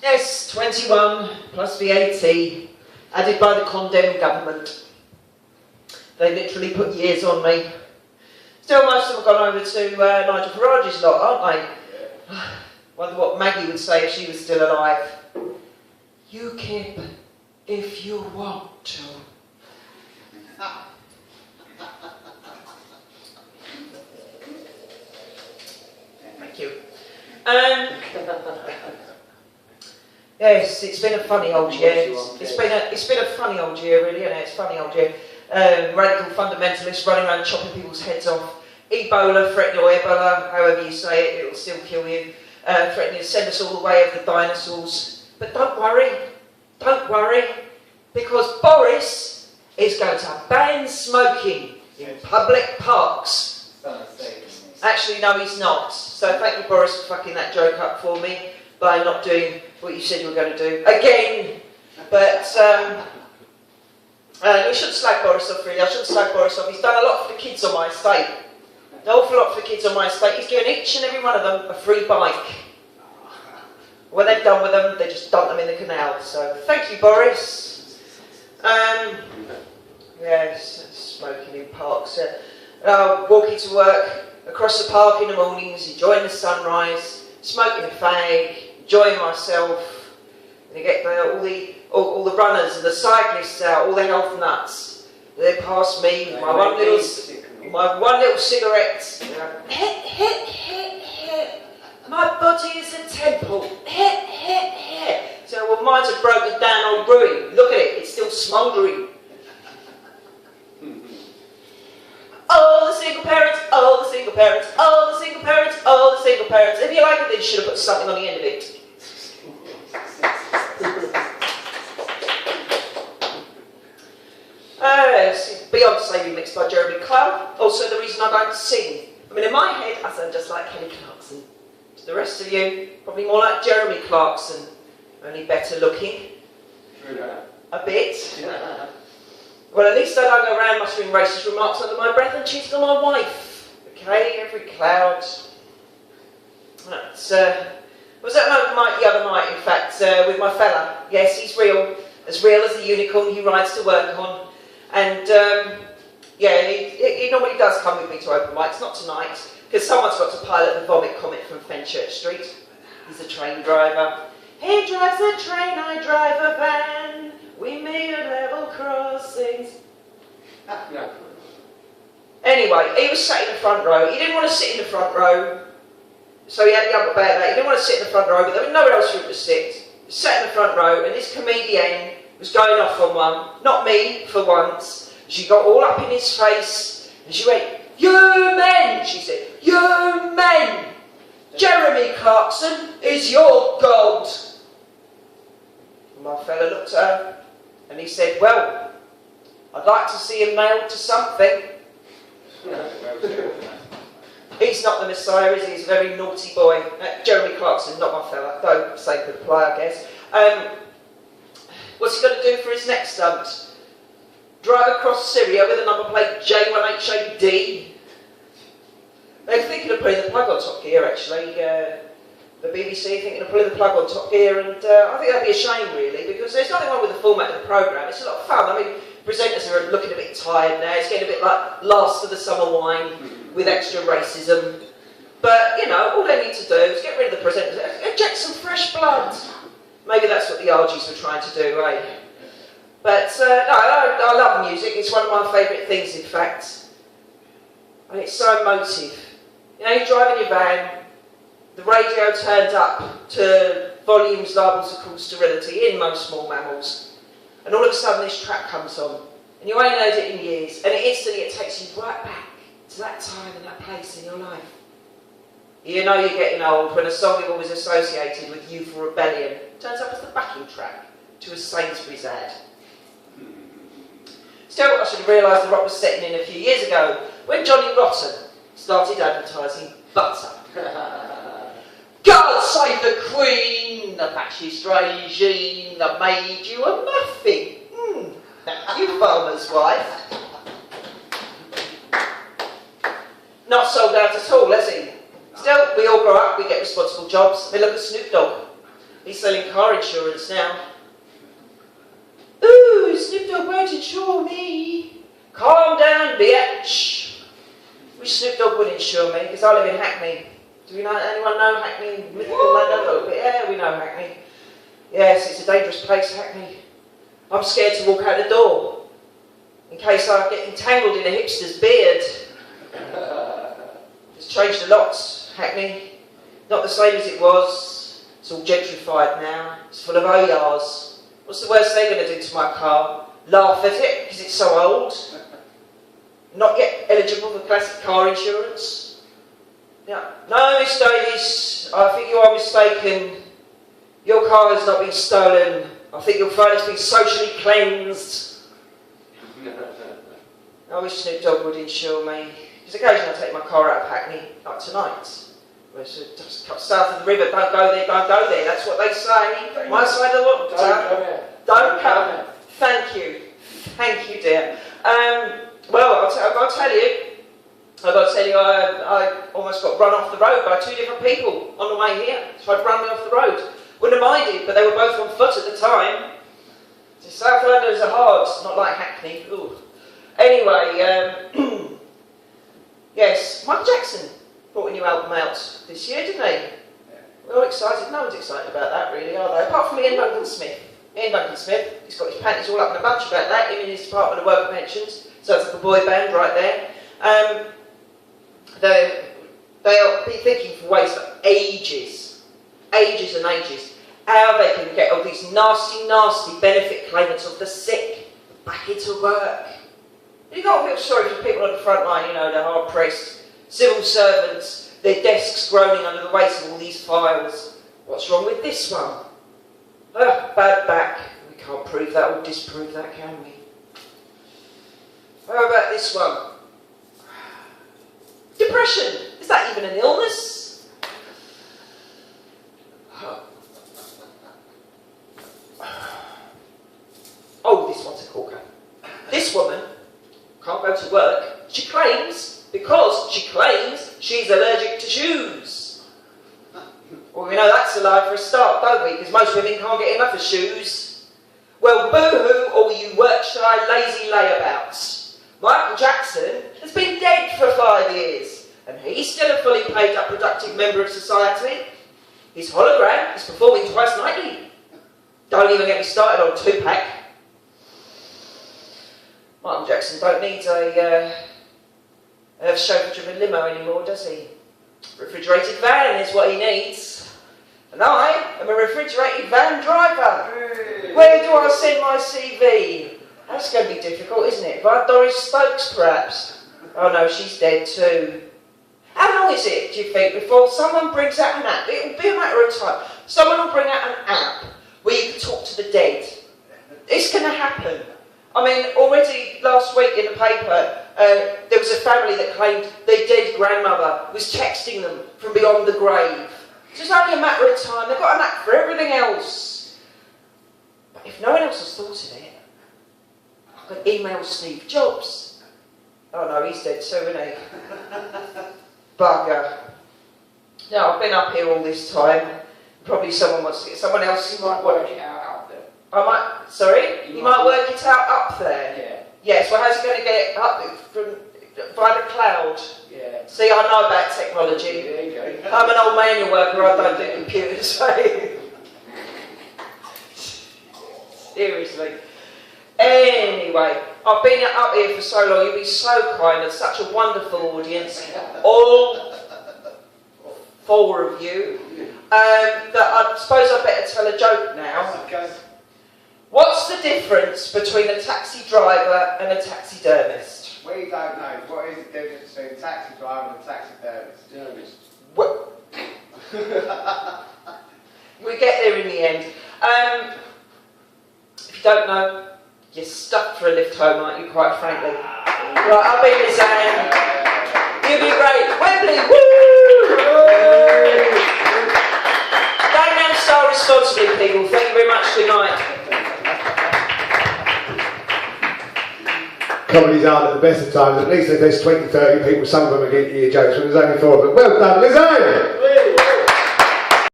Yes, 21 plus VAT, added by the condemned government. They literally put years on me. Still, most of them have gone over to Nigel Farage's lot, aren't they? Wonder what Maggie would say if she was still alive. UKIP, if you want to. Thank you. Yes, it's been a funny old year. It's been a funny old year, really, isn't it? It's a funny old year. Radical fundamentalists running around chopping people's heads off. Ebola, threatening, or Ebola, however you say it, it'll still kill you. Threatening to send us all the way of the dinosaurs. But don't worry, because Boris is going to ban smoking in public parks. Actually, no, he's not. So thank you, Boris, for fucking that joke up for me by not doing what you said you were going to do again. But we shouldn't slag Boris off, really. I shouldn't slag Boris off. He's done a lot for the kids on my estate. An awful lot for the kids on my estate. He's given each and every one of them a free bike. When they're done with them, they just dump them in the canal. So thank you, Boris. Yes, smoking in parks. Walking to work across the park in the mornings, enjoying the sunrise, smoking a fag, enjoying myself. And you get all the runners and the cyclists out, all the health nuts. They pass me with my one little cigarette. Hit, hit, hit, hit. My body is a temple. Hit, hit, hit. So, well, mine's a broken down old ruin. Look at it, it's still smouldering. Oh, the single parents, oh, the single parents, oh, the single parents, oh, the single parents. If you like it, then you should have put something on the end of it. Yes, Beyonce remixed by Jeremy Clough. Also the reason I don't sing. I mean, in my head, I sound just like Kelly Clarkson. To the rest of you, probably more like Jeremy Clarkson, only better looking. A bit. Yeah. Well, at least I don't go around muttering racist remarks under my breath and cheating on my wife. Okay, every cloud. That's, was at an open mic the other night, in fact, with my fella. Yes, he's real as the unicorn he rides to work on. And, yeah, he normally does come with me to open mics, not tonight, because someone's got to pilot the vomit comet from Fenchurch Street. He's a train driver. He drives a train, I drive a van. We made a level crossings. Anyway, he was sat in the front row. He didn't want to sit in the front row, so he had the upper bad. He didn't want to sit in the front row, but there was nowhere else for him to sit. He sat in the front row, and this comedian was going off on one. Not me, for once. She got all up in his face, and she went, "You men," she said, "you men, Jeremy Clarkson is your god." And my fella looked at her, and he said, "Well, I'd like to see him nailed to something." He's not the Messiah, is he? He's a very naughty boy. Jeremy Clarkson, not my fella. Though, same could apply, I guess. What's he going to do for his next stunt? Drive across Syria with a number plate J1HAD? They're thinking of putting the plug on Top Gear, actually. The BBC thinking of pulling the plug on Top Gear, and I think that'd be a shame, really, because there's nothing wrong with the format of the programme. It's a lot of fun. I mean, presenters are looking a bit tired now. It's getting a bit like Last of the Summer Wine with extra racism. But, you know, all they need to do is get rid of the presenters, inject some fresh blood. Maybe that's what the Argies were trying to do, eh? But, no, I love music. It's one of my favourite things, in fact. And it's so emotive. You know, you drive in your van, the radio turns up to volumes liable to cause sterility in most small mammals. And all of a sudden this track comes on. And you ain't heard it in years. And instantly it takes you right back to that time and that place in your life. You know you're getting old when a song you've always associated with youthful rebellion turns up as the backing track to a Sainsbury's ad. Still, I should have realised the rock was setting in a few years ago when Johnny Rotten started advertising butter. God save the Queen, the fascist regime that made you a muffin. You farmer's wife. Not sold out at all, has he? Still, we all grow up, we get responsible jobs. I mean, look at Snoop Dogg. He's selling car insurance now. Ooh, Snoop Dogg won't insure me. Calm down, bitch. Wish Snoop Dogg would insure me, because I live in Hackney. Do anyone know Hackney? Mythical London? Yeah, we know Hackney. Yes, it's a dangerous place, Hackney. I'm scared to walk out the door, in case I get entangled in a hipster's beard. It's changed a lot, Hackney. Not the same as it was. It's all gentrified now. It's full of OYAs. What's the worst they're going to do to my car? Laugh at it, because it's so old. Not get eligible for classic car insurance. Yeah. No, Miss Davies, I think you are mistaken. Your car has not been stolen. I think you'll find it's been socially cleansed. I wish Snoop Dogg would insure me. Because occasionally I take my car out of Hackney, like tonight. Just cut south of the river, don't go there, don't go there. That's what they say. My side of the water. Don't come. Thank you. Thank you, dear. Well, I've got to tell you, I almost got run off the road by two different people on the way here. Tried to run me off the road. Wouldn't have minded, but they were both on foot at the time. South Londoners are hard, not like Hackney. Ooh. Anyway, yes, Michael Jackson brought a new album out this year, didn't he? Yeah. We're all excited. No one's excited about that, really, are they? Apart from Ian Duncan Smith. Ian Duncan Smith, he's got his panties all up in a bunch about that. Him in his Department of Work and Pensions. So it's like a boy band right there. They'll be thinking for ways for ages and ages, how they can get all these nasty, nasty benefit claimants of the sick back into work. You've got to feel sorry for people on the front line, you know, the hard-pressed civil servants, their desks groaning under the weight of all these files. What's wrong with this one? Bad back. We can't prove that or disprove that, can we? How about this one? Depression. Is that even an illness? Oh, this one's a corker. This woman can't go to work, she claims, because she claims she's allergic to shoes. Well, we know that's a lie for a start, don't we? Because most women can't get enough of shoes. Well, boo-hoo, all you work-shy, lazy layabouts. Michael Jackson has been dead for 5 years, and he's still a fully paid-up, productive member of society. His hologram is performing twice nightly. Don't even get me started on Tupac. Michael Jackson don't need a chauffeur-driven limo anymore, does he? Refrigerated van is what he needs. And I am a refrigerated van driver. Hey. Where do I send my CV? That's going to be difficult, isn't it? Via Doris Stokes, perhaps? Oh no, she's dead too. How long is it, do you think, before someone brings out an app? It'll be a matter of time. Someone will bring out an app where you can talk to the dead. It's going to happen. I mean, already last week in the paper, there was a family that claimed their dead grandmother was texting them from beyond the grave. So it's only a matter of time. They've got an app for everything else. But if no one else has thought of it, I could email Steve Jobs. Oh no, he's dead too, isn't he? Bugger. No, I've been up here all this time. Probably someone wants to get someone else. You might work it out there. I might. Sorry, you might work it out up there. Yeah. Yes. Well, how's he going to get it up by the cloud? Yeah. See, I know about technology. There you go. I'm an old manual worker. I don't do computers. Seriously. Anyway, I've been up here for so long. You've been so kind and such a wonderful audience. All 4 of you. That I suppose I better tell a joke now. Okay. What's the difference between a taxi driver and a taxidermist? We don't know. What is the difference between a taxi driver and a taxidermist? What? We get there in the end. If you don't know, you're stuck for a lift home, aren't you, quite frankly? Right, I'll be lizanne. You'll be great. Wembley, woo! Gangnam Style responsibly, people. Thank you very much. Good night. Comedies aren't at the best of times. At least if there's 20, 30 people, some of them are getting your jokes when there's only 4 of them. Well done, lizanne!